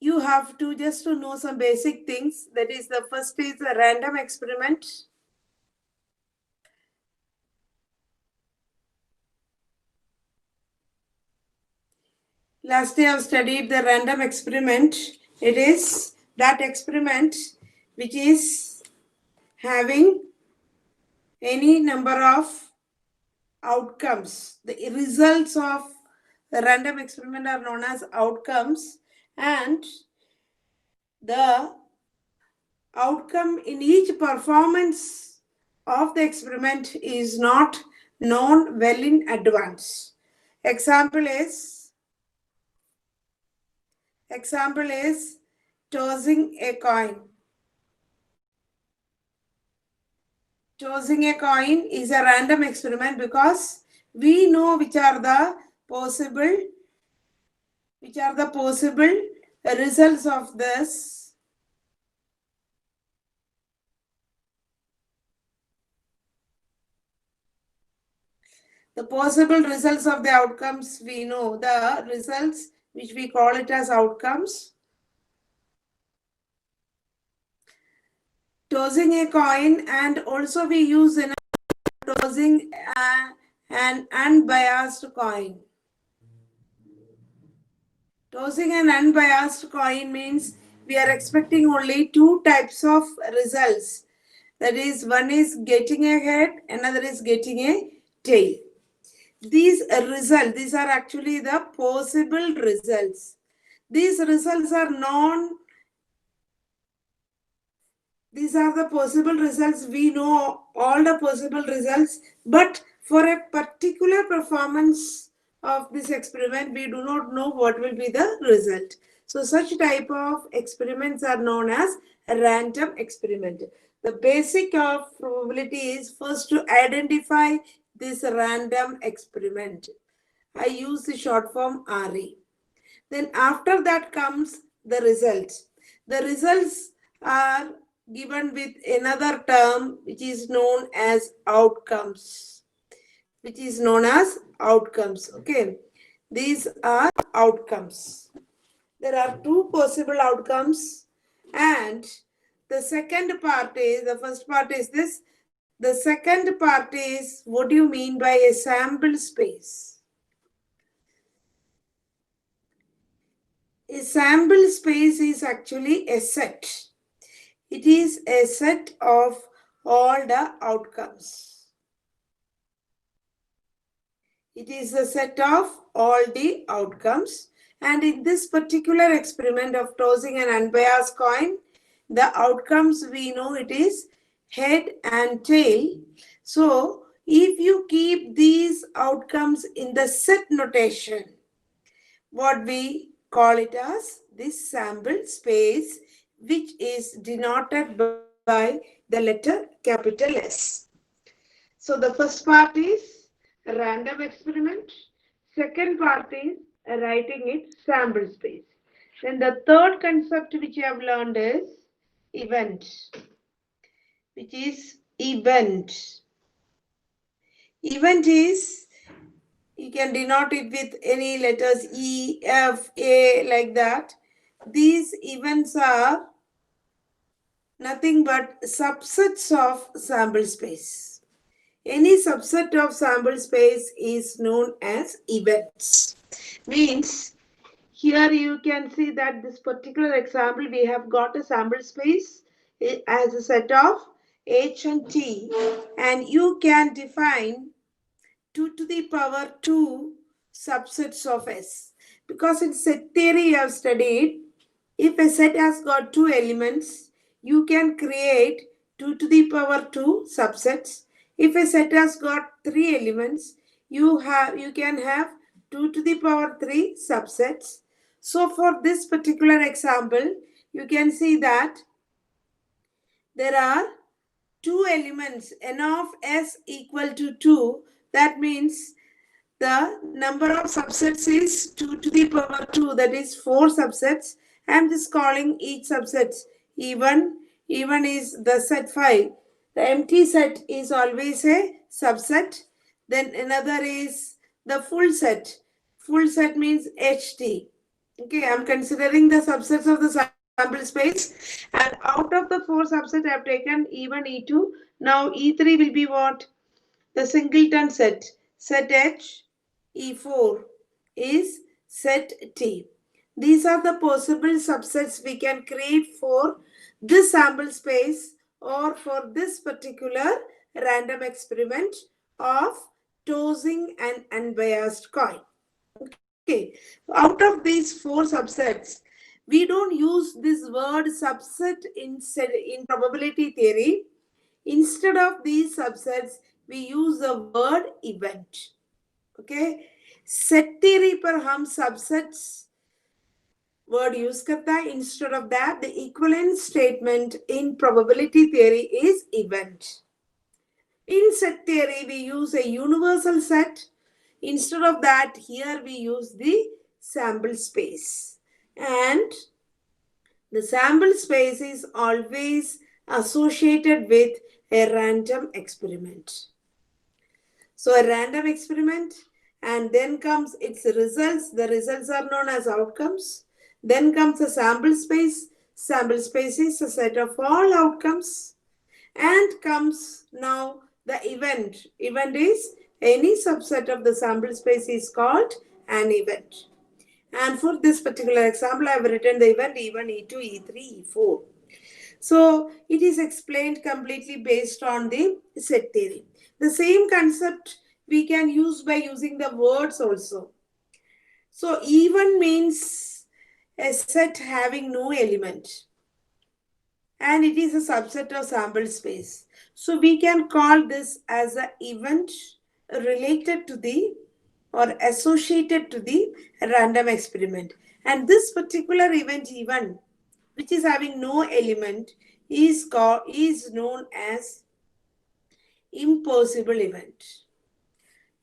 you have to just to know some basic things. That is, the first is a random experiment. Last day I've studied the random experiment. It is that experiment which is having any number of outcomes. The results of the random experiment are known as outcomes, and the outcome in each performance of the experiment is not known well in advance. Example is tossing a coin. Tossing a coin is a random experiment because we know which are the possible results of this. The possible results of the outcomes, we know the results which we call it as outcomes. Tossing a coin, and also we use in tossing an unbiased coin. Tossing an unbiased coin means we are expecting only two types of results. That is, one is getting a head, another is getting a tail. These are actually the possible results. These results are these are the possible results. We know all the possible results, but for a particular performance of this experiment, we do not know what will be the result. So such type of experiments are known as a random experiment. The basic of probability is first to identify this random experiment. I use the short form RE. Then after that comes the results. The results are given with another term which is known as outcomes. Okay. These are outcomes. There are two possible outcomes, and the second part is, the first part is this. The second part is, what do you mean by a sample space? A sample space is actually a set. It is a set of all the outcomes. It is a set of all the outcomes. And in this particular experiment of tossing an unbiased coin, the outcomes we know it is head and tail. So if you keep these outcomes in the set notation, what we call it as this sample space, which is denoted by the letter capital S. So the first part is a random experiment. Second part is writing its sample space. Then the third concept which you have learned is event, which is event. Event is, you can denote it with any letters E, F, A, like that. These events are nothing but subsets of sample space. Any subset of sample space is known as events. Means, here you can see that this particular example, we have got a sample space as a set of H and T, and you can define 2 to the power 2 subsets of S. Because in set theory you have studied, if a set has got two elements, you can create 2 to the power 2 subsets. If a set has got 3 elements, you can have 2 to the power 3 subsets. So for this particular example, you can see that there are 2 elements, n of S equal to 2. That means the number of subsets is 2 to the power 2, that is 4 subsets. I am just calling each subset E1. E1 is the set 5. The empty set is always a subset. Then another is the full set. Full set means HT. Okay, I'm considering the subsets of the sample space, and out of the 4 subsets I have taken E1, E2. Now E3 will be what? The singleton set. Set H. E4 is set T. These are the possible subsets we can create for this sample space or for this particular random experiment of tossing an unbiased coin. Okay, out of these 4 subsets, we don't use this word subset in probability theory. Instead of these subsets, we use the word event. Okay, set theory पर हम subsets word use करता है. Instead of that, the equivalent statement in probability theory is event. In set theory, we use a universal set. Instead of that, here we use the sample space. And the sample space is always associated with a random experiment. So a random experiment, and then comes its results. The results are known as outcomes. Then comes the sample space. Sample space is a set of all outcomes. And comes now the event. Event is any subset of the sample space is called an event. And for this particular example, I have written the event E1, E2, E3, E4. So it is explained completely based on the set theory. The same concept we can use by using the words also. So E1 means a set having no element, and it is a subset of sample space. So we can call this as an event related to the or associated to the random experiment. And this particular event E1, which is having no element, is known as impossible event.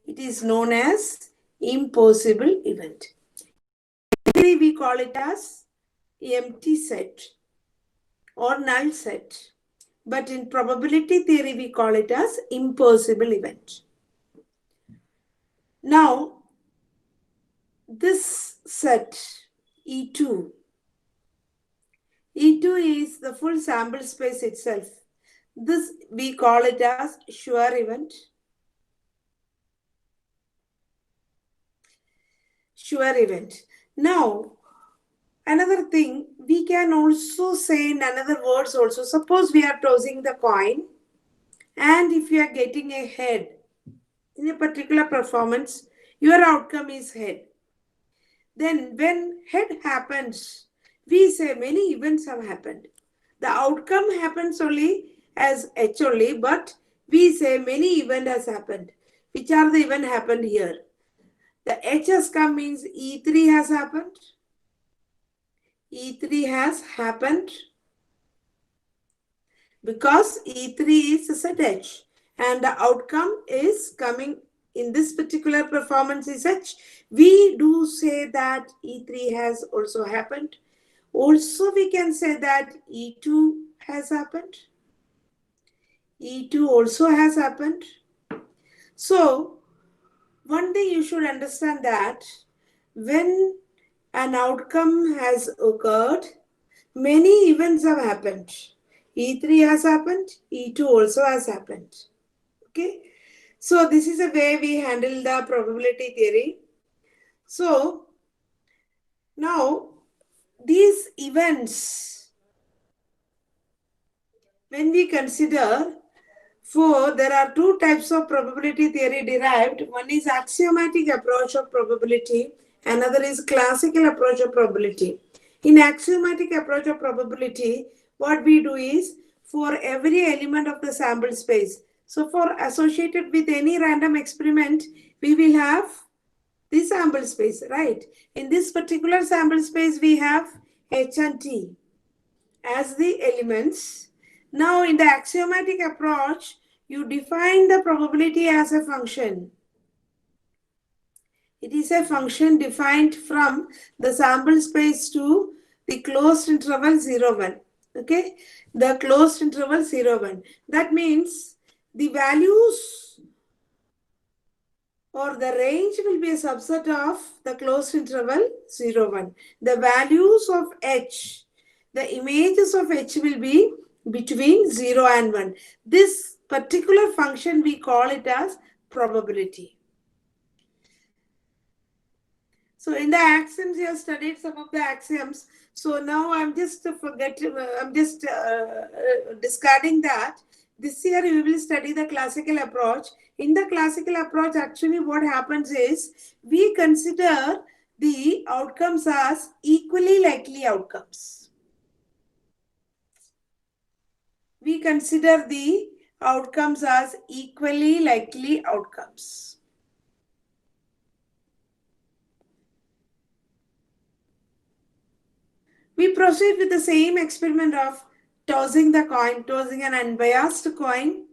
It is known as impossible event. We call it as empty set or null set. But in probability theory, we call it as impossible event. Now, this set E2 is the full sample space itself. This we call it as sure event. Sure event. Now, another thing, we can also say in another words also. Suppose we are tossing the coin, and if you are getting a head in a particular performance, your outcome is head. Then when head happens, we say many events have happened. The outcome happens only as H only, but we say many event has happened. Which are the event happened here? The H has come means E3 has happened. E3 has happened because E3 is a set H, and the outcome is coming in this particular performance is H. We do say that E3 has also happened. Also, we can say that E2 has happened. E2 also has happened. So, one thing you should understand that when an outcome has occurred, many events have happened. E3 has happened, E2 also has happened. Okay. So this is a way we handle the probability theory. So now these events, when we consider, there are two types of probability theory derived. One is axiomatic approach of probability, another is classical approach of probability. In axiomatic approach of probability, what we do is for every element of the sample space. So for associated with any random experiment, we will have the sample space, right? In this particular sample space, we have H and T as the elements. Now, in the axiomatic approach, you define the probability as a function. It is a function defined from the sample space to the closed interval 0, 1. Okay, the closed interval 0, 1. That means the values or the range will be a subset of the closed interval 0, 1. The values of H, the images of H will be between 0 and 1. This particular function we call it as probability. So in the axioms, you have studied some of the axioms. So now I'm just discarding that. This year we will study the classical approach. In the classical approach, actually what happens is we consider the outcomes as equally likely outcomes. We consider the outcomes as equally likely outcomes. We proceed with the same experiment of tossing an unbiased coin,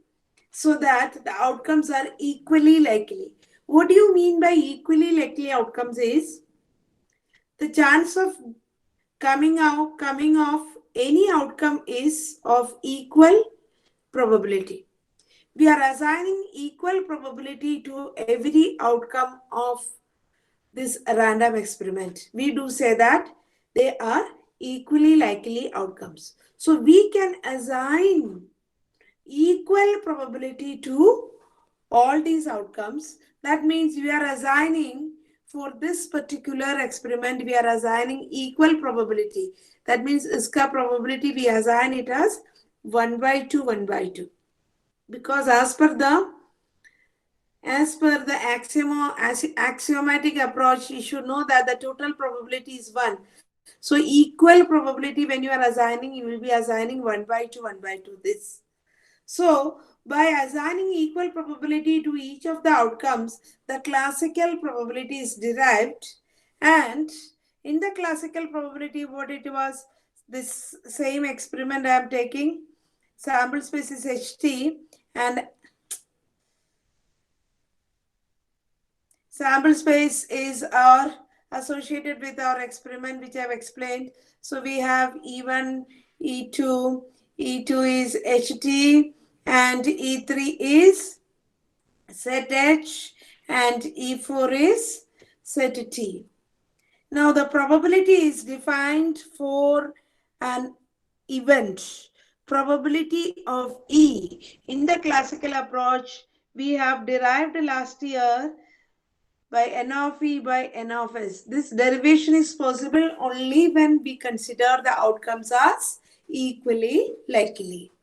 so that the outcomes are equally likely. What do you mean by equally likely outcomes is the chance of coming off any outcome is of equal probability. We are assigning equal probability to every outcome of this random experiment. We do say that they are equally likely outcomes. So we can assign equal probability to all these outcomes. That means we are assigning, for this particular experiment, we are assigning equal probability. That means iska probability we assign it as 1 by 2, 1 by 2. Because as per the axiomatic approach, you should know that the total probability is 1. So equal probability, when you are assigning, you will be assigning 1 by 2, 1 by 2 this. So by assigning equal probability to each of the outcomes, the classical probability is derived. And in the classical probability, what it was, this same experiment I am taking, sample space is HT, and sample space is our associated with our experiment, which I have explained. So we have E1, E2, E2 is HT, and E3 is set H, and E4 is set T. Now the probability is defined for an event. Probability of E. In the classical approach, we have derived last year by n of E by n of S. This derivation is possible only when we consider the outcomes as equally likely.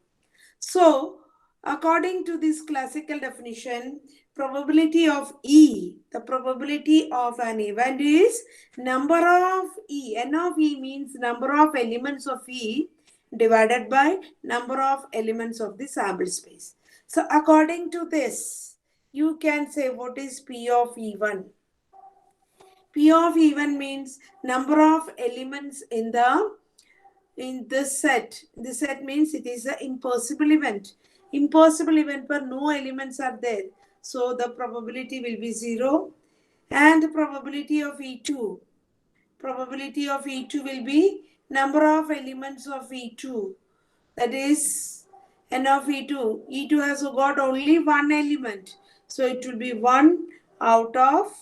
So, according to this classical definition, probability of E, the probability of an event is number of E. N of E means number of elements of E divided by number of elements of the sample space. So, according to this, you can say what is P of E1. P of E1 means number of elements in this set. This set means it is an impossible event. Impossible event where no elements are there. So the probability will be 0. And probability of E2. Probability of E2 will be number of elements of E2. That is n of E2. E2 has got only one element. So it will be 1 out of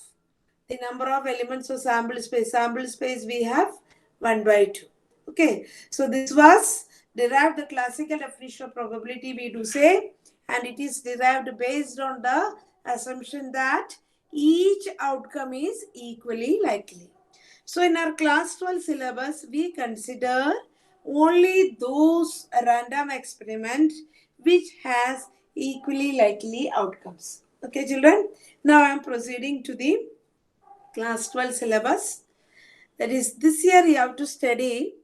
the number of elements of sample space. Sample space we have 1 by 2. Okay. So this was derived the classical definition of probability we do say, and it is derived based on the assumption that each outcome is equally likely. So in our class 12 syllabus, we consider only those random experiment which has equally likely outcomes. Okay, children. Now I am proceeding to the class 12 syllabus. That is, this year you have to study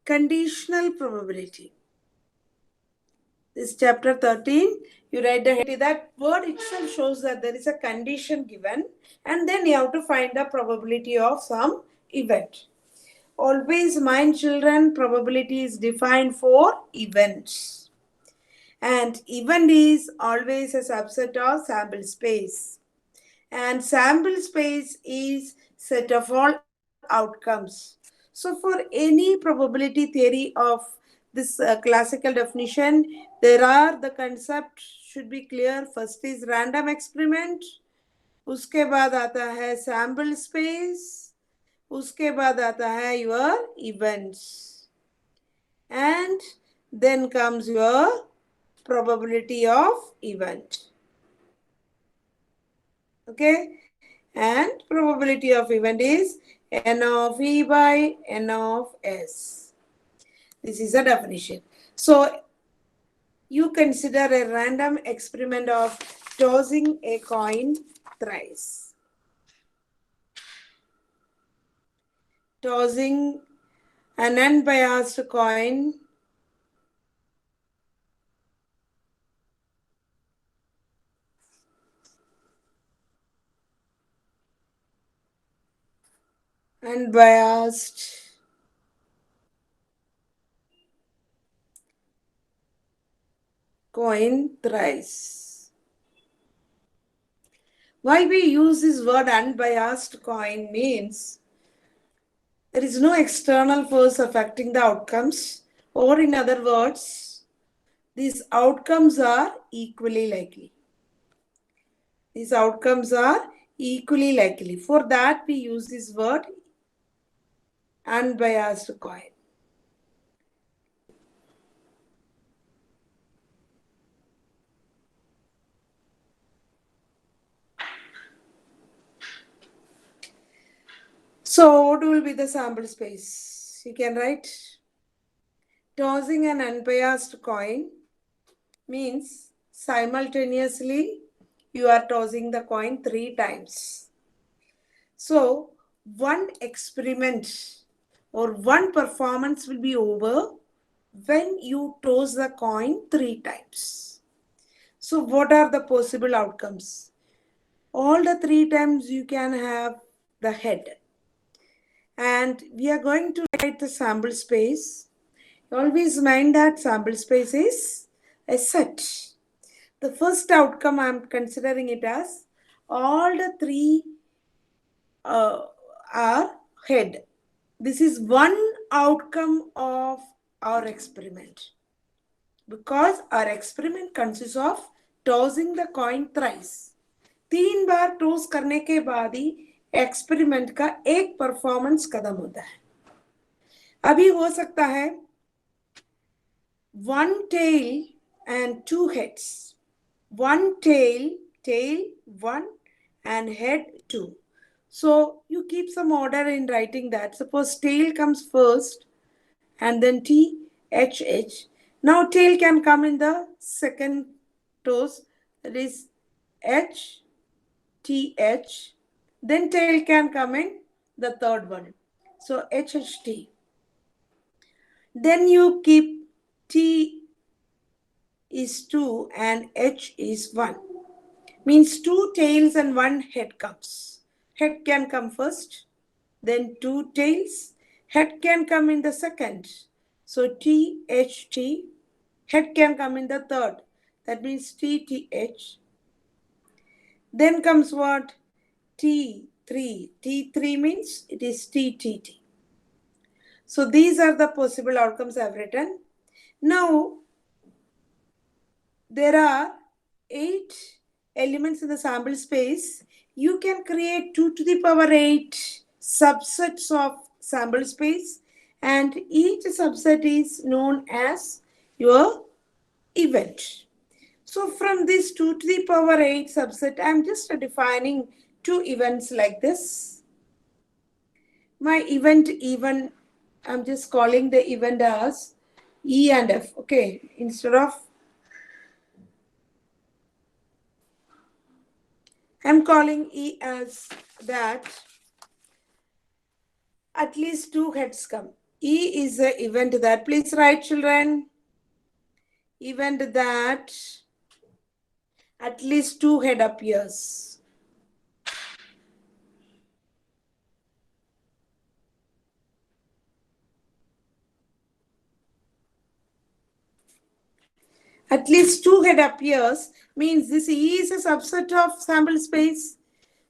conditional probability. This chapter 13, you write the heading. That word itself shows that there is a condition given, and then you have to find the probability of some event. Always mind, children, probability is defined for events. And event is always a subset of sample space. And sample space is set of all outcomes. So for any probability theory of this classical definition, there are the concept should be clear. First is random experiment, उसके बाद आता है sample space, उसके बाद आता है your events, and then comes your probability of event. Okay, and probability of event is n of e by n of s. This is a definition. So you consider a random experiment of tossing a coin thrice. Tossing an unbiased coin unbiased coin thrice. Why we use this word unbiased coin means there is no external force affecting the outcomes, or in other words, these outcomes are equally likely. These outcomes are equally likely. For that, we use this word unbiased coin. So, what will be the sample space? You can write tossing an unbiased coin means simultaneously you are tossing the coin 3 times. So, one experiment or one performance will be over when you toss the coin 3 times. So, what are the possible outcomes? All the 3 times you can have the head. And we are going to write the sample space. Always mind that sample space is a set. The first outcome I am considering it as all the 3 are head. This is one outcome of our experiment because our experiment consists of tossing the coin thrice. 3 bar toss करने के बाद ही experiment का एक performance खत्म होता है. अभी हो सकता है 1 tail and 2 heads. 1 tail 1 and head 2. So you keep some order in writing that. Suppose tail comes first and then T, H, H. Now tail can come in the second toss, that is H, T, H. Then tail can come in the third one. So H, H, T. Then you keep T is 2 and H is 1. Means 2 tails and 1 head comes. Head can come first, then 2 tails. Head can come in the second. So T, H, T. Head can come in the third. That means T, T, H. Then comes what? T3. T3 means it is T, T, T. So these are the possible outcomes I have written. Now, there are 8 elements in the sample space. You can create 2 to the power 8 subsets of sample space, and each subset is known as your event. So from this 2 to the power 8 subset, I am just defining 2 events like this. My event even, I'm just calling the event as E and F. Okay, instead of I'm calling E as that at least 2 heads come. E is the event that, please write children, event that at least 2 head appears. At least 2 head appears means this E is a subset of sample space.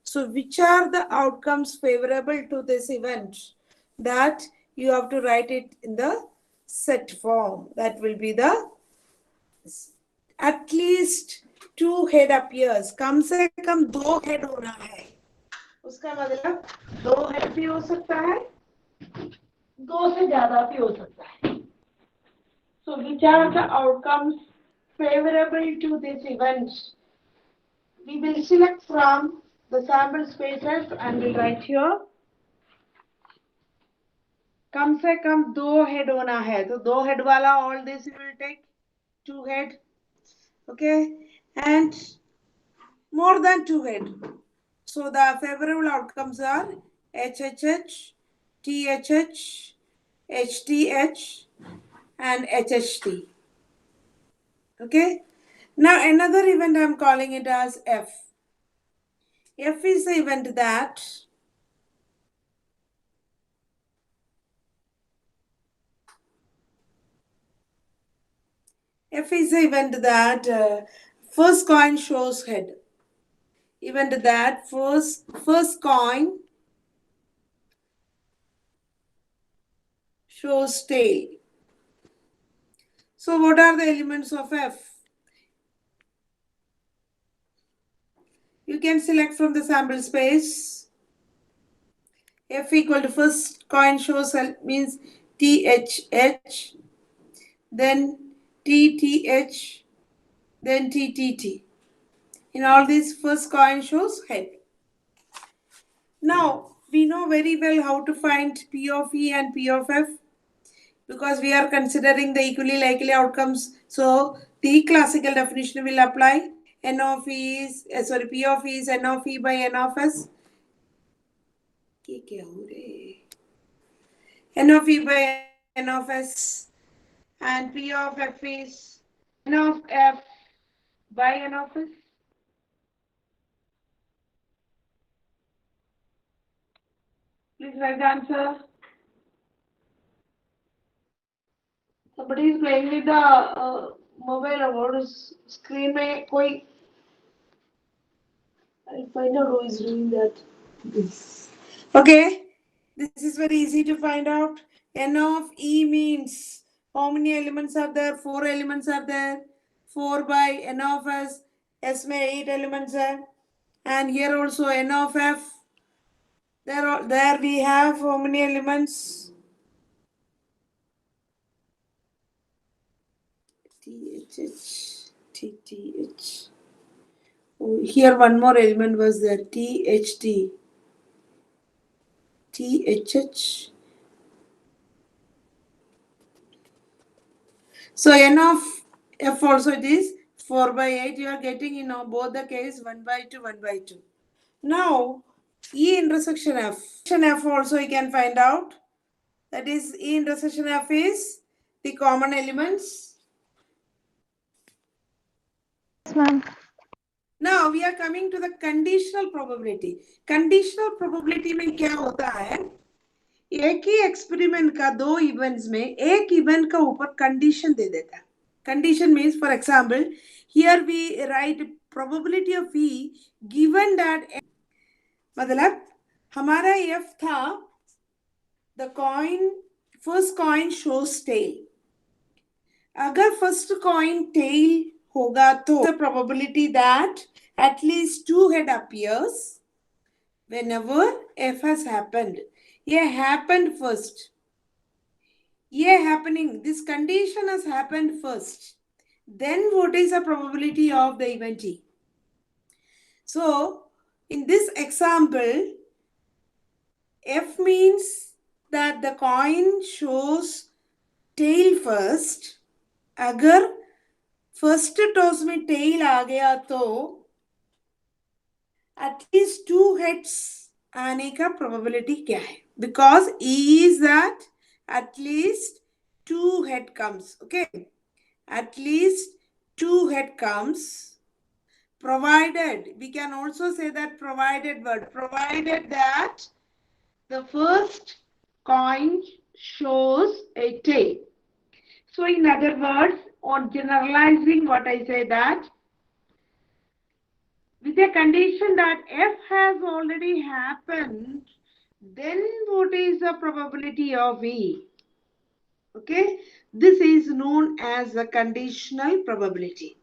So which are the outcomes favorable to this event? That you have to write it in the set form. That will be the at least two head appears, कम से कम दो head होना है, उसका मतलब दो head भी हो सकता है, दो से ज्यादा भी हो सकता है. So which are the outcomes favorable to this event? We will select from the sample spaces and we'll write here. कम से कम दो head होना है, तो दो head वाला all this we will take two head, okay, and more than two head. So the favorable outcomes are HHH, THH, HTH, and HHT. Okay. Now another event I am calling it as F. F is the event that first coin shows head. Event that first coin shows tail. So what are the elements of F? You can select from the sample space. F equal to first coin shows head means THH, then TTH, then TTT. In all these, first coin shows head. Now, we know very well how to find P of E and P of F because we are considering the equally likely outcomes. So, the classical definition will apply. N of E is, P of E is N of E by N of S. N of E by N of S. And P of F is N of F by N of S. Please write the answer. Somebody is playing with the mobile or screen में कोई. I'll find out who is doing that. Yes. Okay, this is very easy to find out. N of E means how many elements are there? 4 elements are there. 4 by N of S. S में 8 elements है. And here also N of F. There we have how many elements? THH, TTH. Oh, here one more element was there. THT, THH. So N of F also it is 4 by 8. You are getting in both the case 1 by 2, 1 by 2. Now E intersection F. F also you can find out. That is E intersection F is the common elements. Yes, ma'am. Now we are coming to the conditional probability. Conditional probability में क्या होता है? एक ही experiment का दो events में एक event का ऊपर कंडीशन दे देता है. Condition means, for example, here we write probability of E given that मतलब हमारा F था the coin first coin shows tail. अगर first coin tail होगा तो the probability that at least two head appears whenever F has happened. ये happened first. ये happening, this condition has happened first. Then what is the probability of the event E? So, in this example, F means that the coin shows tail first. अगर first toss में tail आ गया तो at least two heads आने का probability क्या है? Because E is that at least two head comes. Okay, at least two head comes. Provided, we can also say that provided word, provided that the first coin shows a tail. So in other words, on generalizing what I say that with a condition that F has already happened, then what is the probability of E? Okay, this is known as the conditional probability.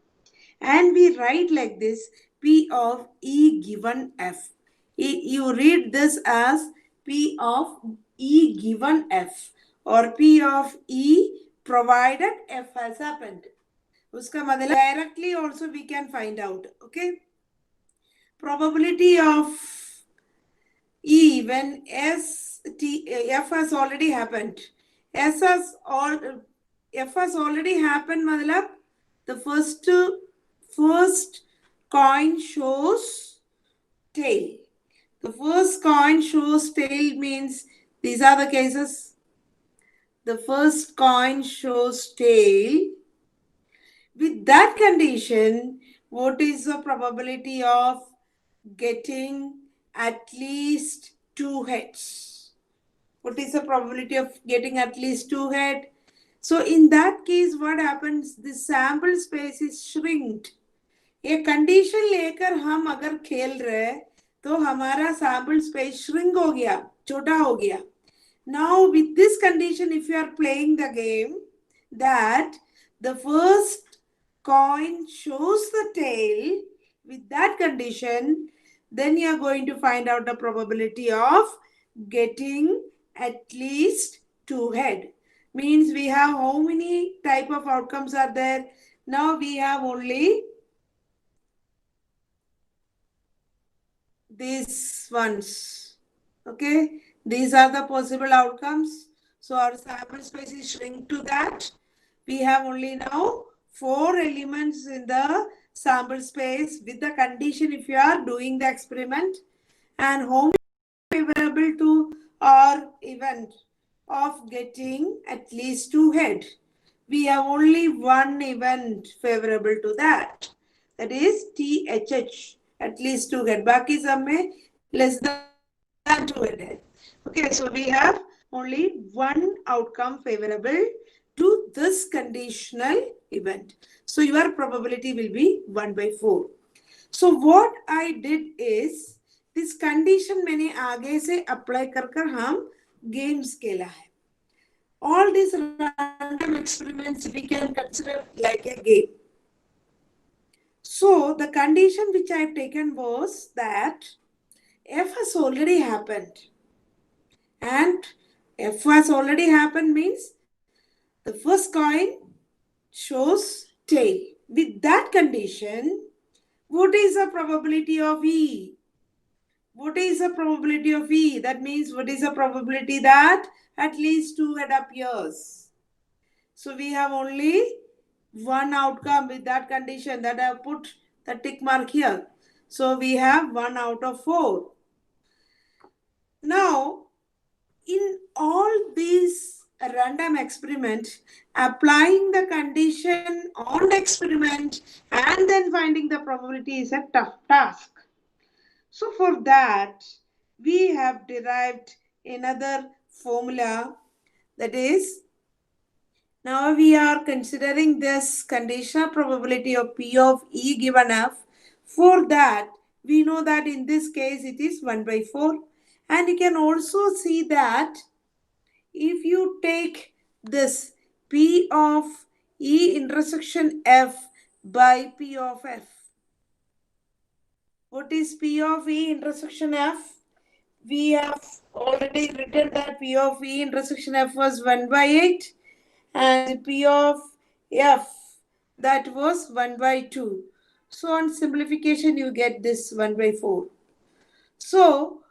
and we write like this: P of E given F. You read this as P of E given F or P of E provided F has happened. Uska मतलब directly also we can find out. Okay. Probability of E when F has already happened. F has already happened, matlab the first coin shows tail. The first coin shows tail means these are the cases. The first coin shows tail. With that condition, what is the probability of getting at least two heads? What is the probability of getting at least two head? So in that case, what happens? The sample space is shrinked. ये condition लेकर हम अगर खेल रहे तो हमारा sample space shrink हो गया, छोटा हो गया. Now with this condition, if you are playing the game that the first coin shows the tail, with that condition, then you are going to find out the probability of getting at least two head. Means we have how many type of outcomes are there? Now we have only these ones. Okay, these are the possible outcomes. So our sample space is shrink to that. We have only now 4 elements in the sample space with the condition if you are doing the experiment, and how favorable to our event of getting at least two head. We have only one event favorable to that. That is THH, at least two head. Baki sab mein less than two head hai. Okay, so we have only one outcome favorable to this conditional event. So your probability will be 1/4. So what I did is this condition मैंने आगे से apply कर हम games खेला है. All these random experiments we can consider like a game. So the condition which I have taken was that F has already happened. And F has already happened means the first coin shows tail. With that condition, what is the probability of E? What is the probability of E? That means what is the probability that at least two head appears? So we have only one outcome with that condition that I have put the tick mark here. So we have 1 out of 4. Now, in all these random experiments, applying the condition on the experiment and then finding the probability is a tough task. So for that, we have derived another formula, that is, now we are considering this conditional probability of P of E given F. For that, we know that in this case it is 1/4. And you can also see that if you take this P of E intersection F by P of F. What is P of E intersection F? We have already written that P of E intersection F was 1/8 and P of F that was 1/2. So on simplification you get this 1/4. So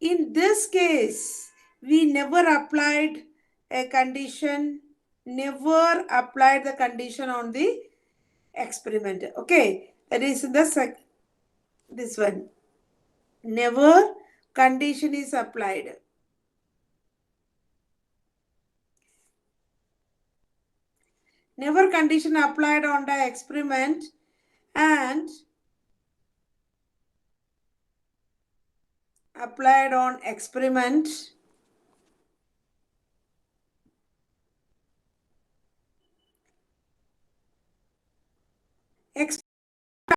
in this case we never applied a condition, never applied the condition on the experiment. Okay, that is in the this one. Never condition is applied. Never condition applied on the experiment and applied on experiment.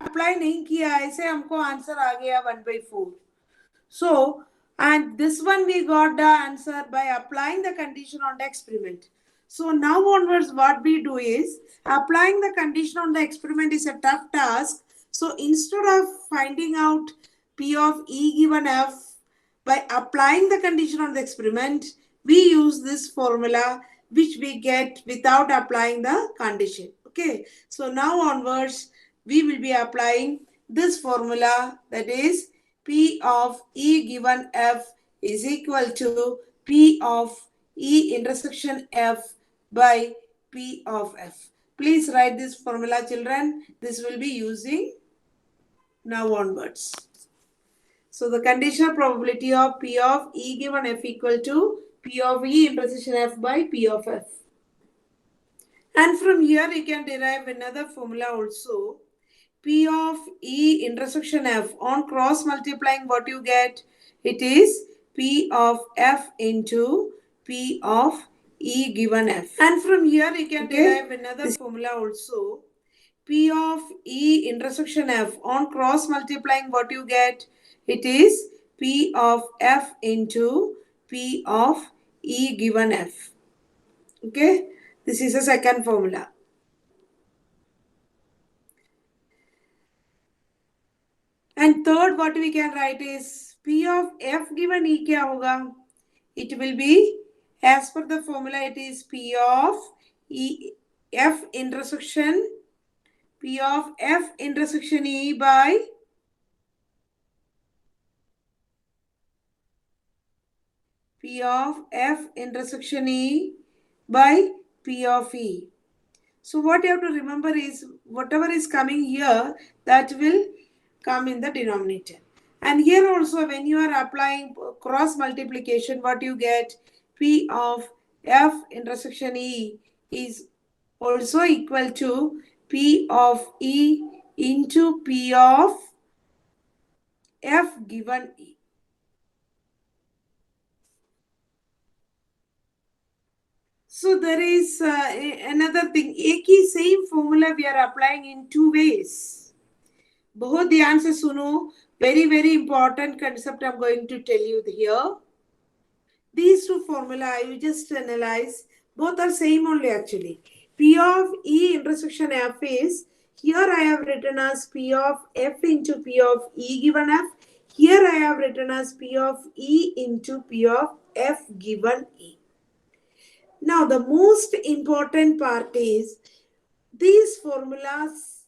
Apply नहीं किया ऐसे हमको answer आ गया 1/4. So and this one we got the answer by applying the condition on the experiment. So now onwards, what we do is applying the condition on the experiment is a tough task. So instead of finding out P of E given F by applying the condition on the experiment, we use this formula which we get without applying the condition. Okay. So now onwards, we will be applying this formula, that is P of E given F is equal to P of E intersection F by P of F. Please write this formula, children. This will be using now onwards. So the conditional probability of P of E given F equal to P of E intersection F by P of F. And from here you can derive another formula also. P of E intersection F, on cross multiplying what you get, it is P of F into P of E given F. And from here you can derive another formula also. P of E intersection F, on cross multiplying what you get, it is P of F into P of E given F. Okay, this is a second formula. And third, what we can write is P of F given E kya hoga? It will be, as per the formula, it is P of E F intersection P of F intersection E by P of F intersection E by P of E. So what you have to remember is whatever is coming here, that will come in the denominator. And here also when you are applying cross multiplication, what you get, P of F intersection E is also equal to P of E into P of F given E. So there is another thing. एक ही same formula we are applying in two ways. बहुत ध्यान से सुनो. Very important concept I'm going to tell you here. These two formula you just analyze. Both are same only actually. P of E intersection F is, here I have written as P of F into P of E given F. Here I have written as P of E into P of F given E. Now the most important part is these formulas,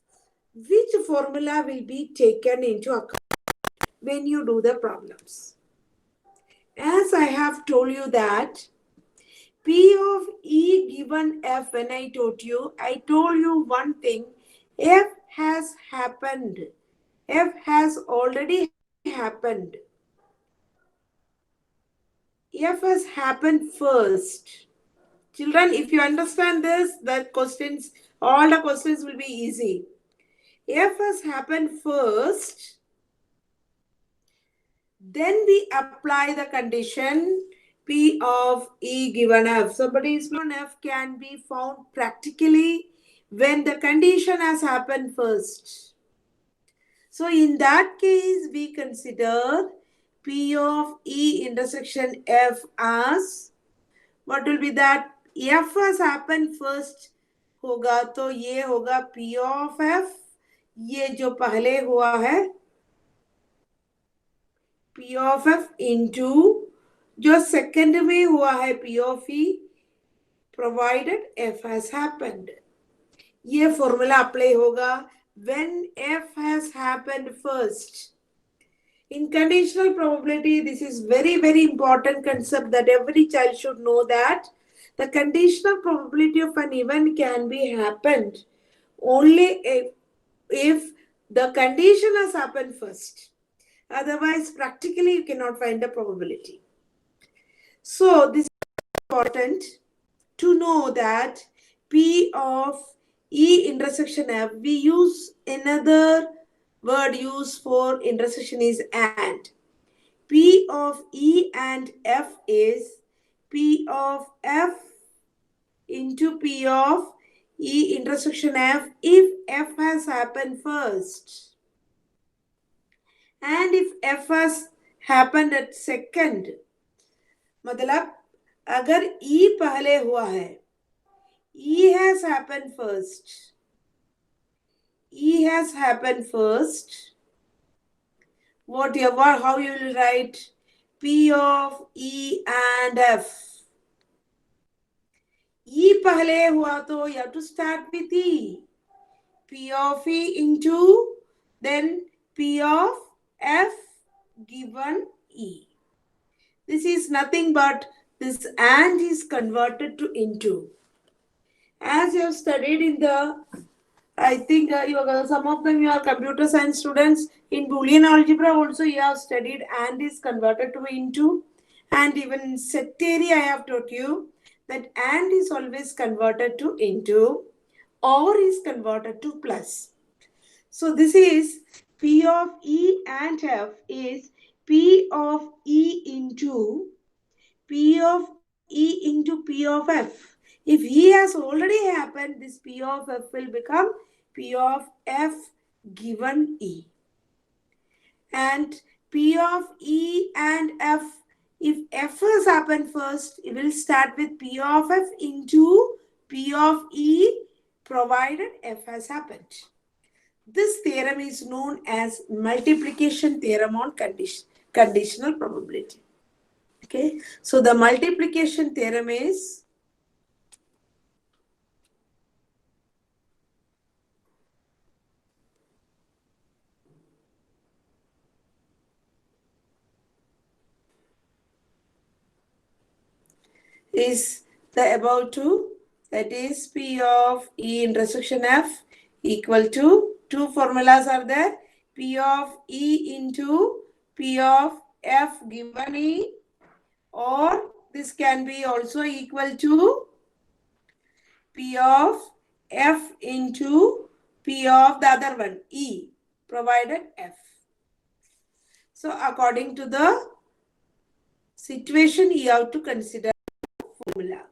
which formula will be taken into account when you do the problems. As I have told you that P of E given F, when I told you one thing, F has happened. F has already happened. F has happened first. Children, if you understand this, all the questions will be easy. F has happened first. Then we apply the condition P of E given F. Somebody's P on F can be found practically when the condition has happened first. So in that case, we consider P of E intersection F as, what will be that? F has happened first होगा तो ये होगा P of F. ये जो पहले हुआ है P of F into जो सेकंड में हुआ है P of E provided F has happened. ये फॉर्मूला अप्लाई होगा when F has happened first. In conditional probability, this is very important concept that every child should know, that the conditional probability of an event can be happened only if the condition has happened first. Otherwise, practically you cannot find the probability. So this is important to know that P of E intersection F, we use another word used for intersection is and. P of E and F is P of F into P of E intersection F if F has happened first. And if F has happened at second, मतलब अगर E पहले हुआ है E has happened first. E has happened first. Whatever, how you will write P of E and F. E पहले हुआ तो you have to start with E. P of E into then P of F given E. This is nothing but this and is converted to into. As you have studied in the, I think some of them you are computer science students. In Boolean algebra also you have studied and is converted to into. And even in set theory I have taught you that and is always converted to into or is converted to plus. So this is P of E and F is P of E into P of E into P of F. If E has already happened, this P of F will become P of F given E. And P of E and F, if F has happened first, it will start with P of F into P of E provided F has happened. This theorem is known as multiplication theorem on conditional probability. Okay, so the multiplication theorem is the above two, that is P of E intersection F equal to two formulas are there, P of E into P of F given E, or this can be also equal to P of F into P of the other one E provided F. So according to the situation you have to consider formula.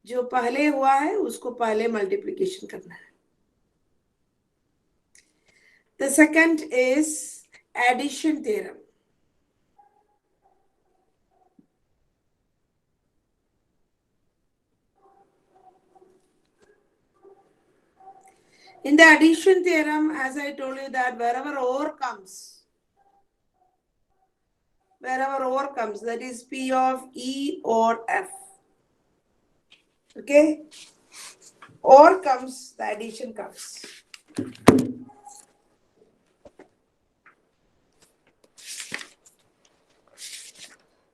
जो पहले हुआ है उसको पहले multiplication करना है. The second is addition theorem. In the addition theorem, as I told you that wherever or comes, that is P of E or F. Okay? Or comes, the addition comes.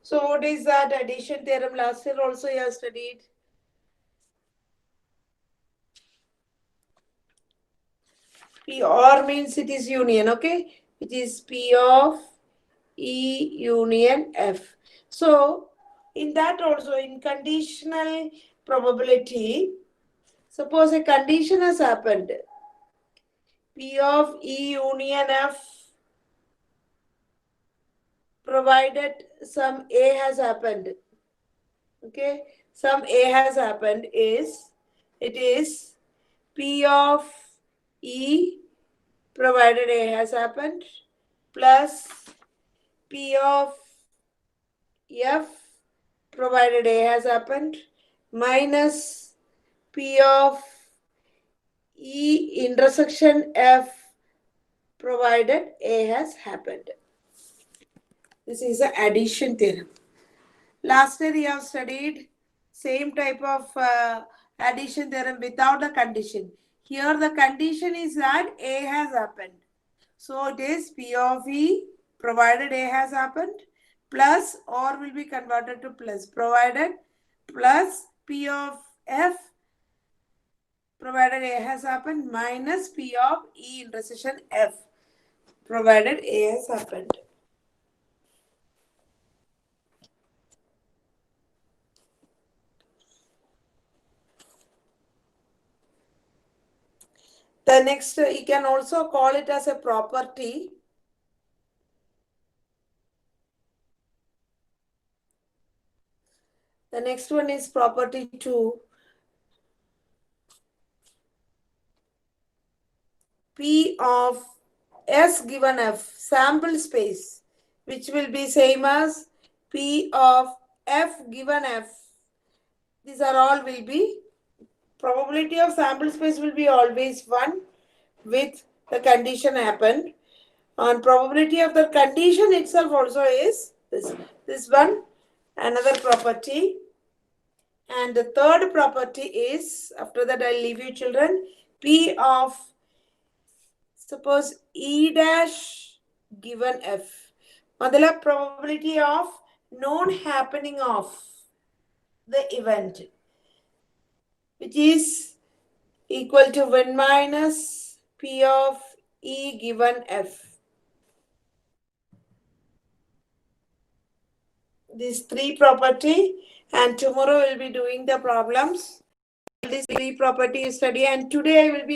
So what is that addition theorem? Last year also you have studied. P or means it is union, okay? It is P of E union F. So in that also, in conditional probability, suppose a condition has happened. P of E union F provided some A has happened. Okay, some A has happened is, it is P of E provided A has happened plus P of F provided A has happened minus P of E intersection F provided A has happened. This is the addition theorem. Last year you have studied same type of addition theorem without the condition. Here the condition is that A has happened. So it is P of E provided A has happened plus or will be converted to plus provided plus P of F provided A has happened minus P of E intersection F provided A has happened. The next, you can also call it as a property. The next one is property 2. P of S given F, sample space, which will be same as P of F given F. These are all will be probability of sample space will be always 1 with the condition happened. And probability of the condition itself also is this one, another property. And the third property is, after that I'll leave you children, P of, suppose E dash given F. Madala probability of non happening of the event, which is equal to 1 minus P of E given F. These three property, and tomorrow we'll be doing the problems. This three property study, and today I will be